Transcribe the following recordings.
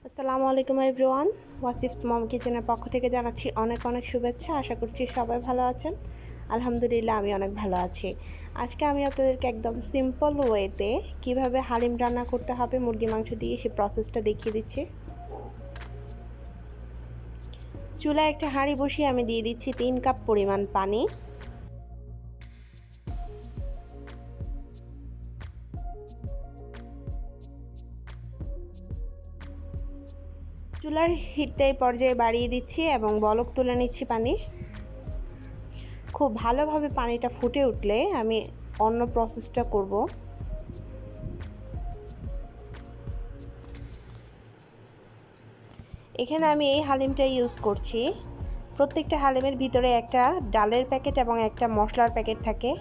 আসসালামু আলাইকুম এভরিওয়ান। ওয়াসিফস মম কিচেনের পক্ষ থেকে জানাচ্ছি অনেক অনেক শুভেচ্ছা। আশা করছি সবাই ভালো আছেন। আলহামদুলিল্লাহ আমি অনেক ভালো আছি। আজকে আমি আপনাদেরকে একদম সিম্পল ওয়েতে কিভাবে হালিম রান্না করতে হবে মুরগির মাংস দিয়ে সেই প্রসেসটা দেখিয়ে দিচ্ছি। চুলায় একটা হাঁড়ি বসিয়ে আমি দিয়ে দিচ্ছি 3 কাপ পরিমাণ পানি। চুলার হিটটা এই পর্যায়ে বাড়িয়ে দিচ্ছি এবং বলক তুলে নিচ্ছি পানি। খুব ভালোভাবে পানিটা ফুটে উঠলে আমি অন্য প্রসেসটা করব। এখানে আমি এই হালিমটা ইউজ করছি। প্রত্যেকটা হালিমের ভিতরে একটা ডালের প্যাকেট এবং একটা মশলার প্যাকেট থাকে।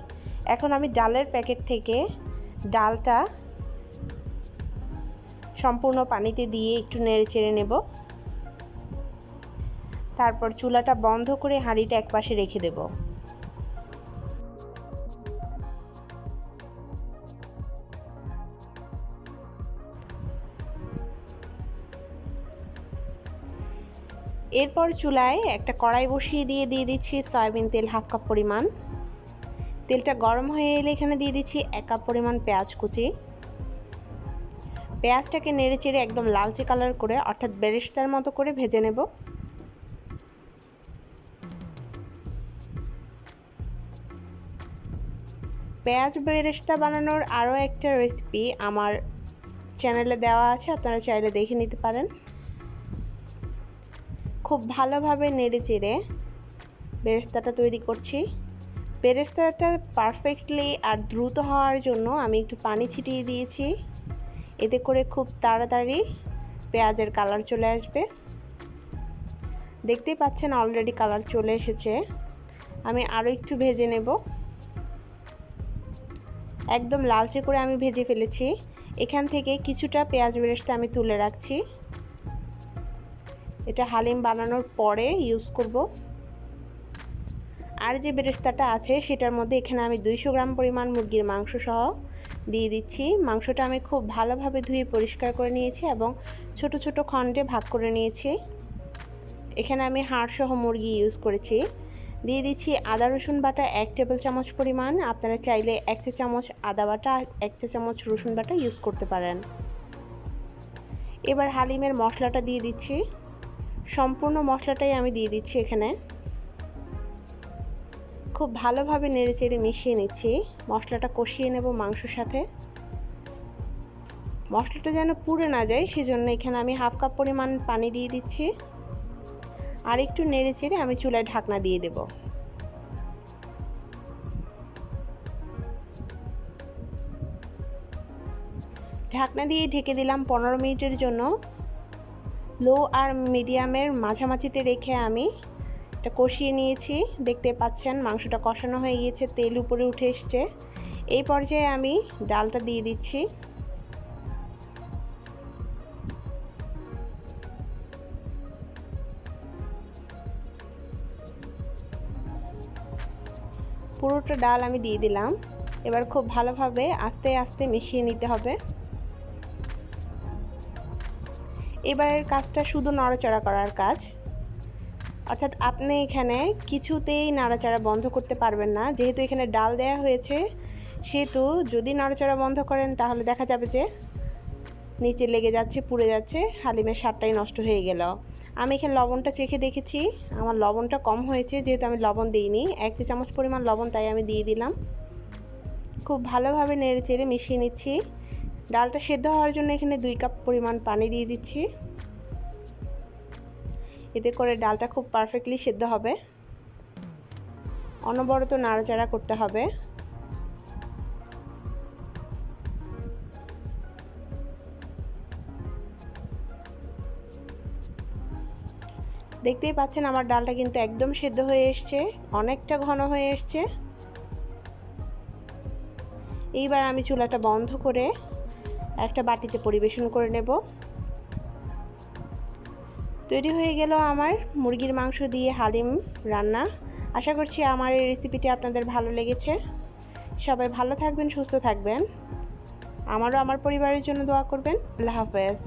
এখন আমি ডালের প্যাকেট থেকে ডালটা সম্পূর্ণ পানিতে দিয়ে একটু নেড়ে চেড়ে নেব। তারপর চুলাটা বন্ধ করে হাঁড়িটা একপাশে রেখে দেব। এরপর চুলায় একটা কড়াই বসিয়ে দিয়ে দিচ্ছি সয়াবিন তেল 1/2 কাপ পরিমাণ। তেলটা গরম হয়ে এলে এখানে দিয়ে দিচ্ছি 1 কাপ পরিমাণ পেঁয়াজ কুচি। পেঁয়াজটাকে নেড়ে চেড়ে একদম লালচে কালার করে অর্থাৎ বেরেস্তার মতো করে ভেজে নেব। পেঁয়াজ বেরেস্তা বানানোর আরও একটা রেসিপি আমার চ্যানেলে দেওয়া আছে, আপনারা চাইলে দেখে নিতে পারেন। খুব ভালোভাবে নেড়ে চেড়ে বেরেস্তাটা তৈরি করছি। বেরেস্তাটা পারফেক্টলি আর দ্রুত হওয়ার জন্য আমি একটু পানি ছিটিয়ে দিয়েছি। এতে করে খুব তাড়াতাড়ি পেঁয়াজের কালার চলে আসবে। দেখতেই পাচ্ছেন অলরেডি কালার চলে এসেছে। আমি আরও একটু ভেজে নেব। একদম লালচে করে আমি ভেজে ফেলেছি। এখান থেকে কিছুটা পেঁয়াজ বেরেস্তা আমি তুলে রাখছি। এটা হালিম বানানোর পরে ইউজ করব। আর যে বেরেস্তাটা আছে সেটার মধ্যে এখানে আমি 200 গ্রাম পরিমাণ মুরগির মাংস সহ দিয়ে দিচ্ছি। মাংসটা আমি খুব ভালোভাবে ধুয়ে পরিষ্কার করে নিয়েছি এবং ছোট ছোট খণ্ডে ভাগ করে নিয়েছি। এখানে আমি হাড় সহ মুরগি ইউজ করেছি। দিয়ে দিচ্ছি আদা রসুন বাটা 1 টেবিল চামচ পরিমাণ। আপনারা চাইলে 1 চা চামচ আদা বাটা 1 চা চামচ রসুন বাটা ইউজ করতে পারেন। এবার হালিমের মশলাটা দিয়ে দিচ্ছি। সম্পূর্ণ মশলাটাই আমি দিয়ে দিচ্ছি এখানে। খুব ভালোভাবে নেড়েচেড়ে মিশিয়ে নিচ্ছি। মশলাটা কষিয়ে নেব মাংসের সাথে। মশলাটা যেন পুড়ে না যায় সেজন্য এখানে আমি 1/2 কাপ পরিমাণ পানি দিয়ে দিচ্ছি। আর একটু নেড়েচেড়ে আমি চুলায় ঢাকনা দিয়ে দেব। ঢাকনা দিয়ে ঢেকে দিলাম 15 মিনিটের জন্য। লো আর মিডিয়ামের মাঝামাঝিতে রেখে আমি এটা কষিয়ে নিয়েছি। দেখতে পাচ্ছেন মাংসটা কষানো হয়ে গিয়েছে, তেল উপরে উঠে এসছে। এই পর্যায়ে আমি ডালটা দিয়ে দিচ্ছি। পুরোটা ডাল আমি দিয়ে দিলাম। এবার খুব ভালোভাবে আস্তে আস্তে মিশিয়ে নিতে হবে। এবারের কাজটা শুধু নাড়াচাড়া করার কাজ, অর্থাৎ আপনি এখানে কিছুতেই নাড়াচাড়া বন্ধ করতে পারবেন না। যেহেতু এখানে ডাল দেয়া হয়েছে সেহেতু যদি নাড়াচাড়া বন্ধ করেন তাহলে দেখা যাবে যে নিচে লেগে যাচ্ছে, পুড়ে যাচ্ছে, হালিমের স্বাদটাই নষ্ট হয়ে গেল। আমি এখানে লবণটা চেখে দেখেছি, আমার লবণটা কম হয়েছে। যেহেতু আমি লবণ দিইনি, 1 চা চামচ পরিমাণ লবণ তাই আমি দিয়ে দিলাম। খুব ভালোভাবে নেড়ে চেড়ে মিশিয়ে নিচ্ছি। ডালটা সেদ্ধ হওয়ার জন্য এখানে 2 কাপ পরিমাণ পানি দিয়ে দিচ্ছি। এতে করে ডালটা খুব পারফেক্টলি সেদ্ধ হবে। অনবরত নাড়াচাড়া করতে হবে। দেখতেই পাচ্ছেন আমার ডালটা কিন্তু একদম সেদ্ধ হয়ে এসছে, অনেকটা ঘন হয়ে এসছে। এইবার আমি চুলাটা বন্ধ করে একটা বাটিতে পরিবেশন করে নেব। তৈরি হয়ে গেল আমার মুরগির মাংস দিয়ে হালিম রান্না। আশা করছি আমার এই রেসিপিটি আপনাদের ভালো লেগেছে। সবাই ভালো থাকবেন, সুস্থ থাকবেন। আমারও আমার পরিবারের জন্য দোয়া করবেন। আল্লাহ হাফেজ।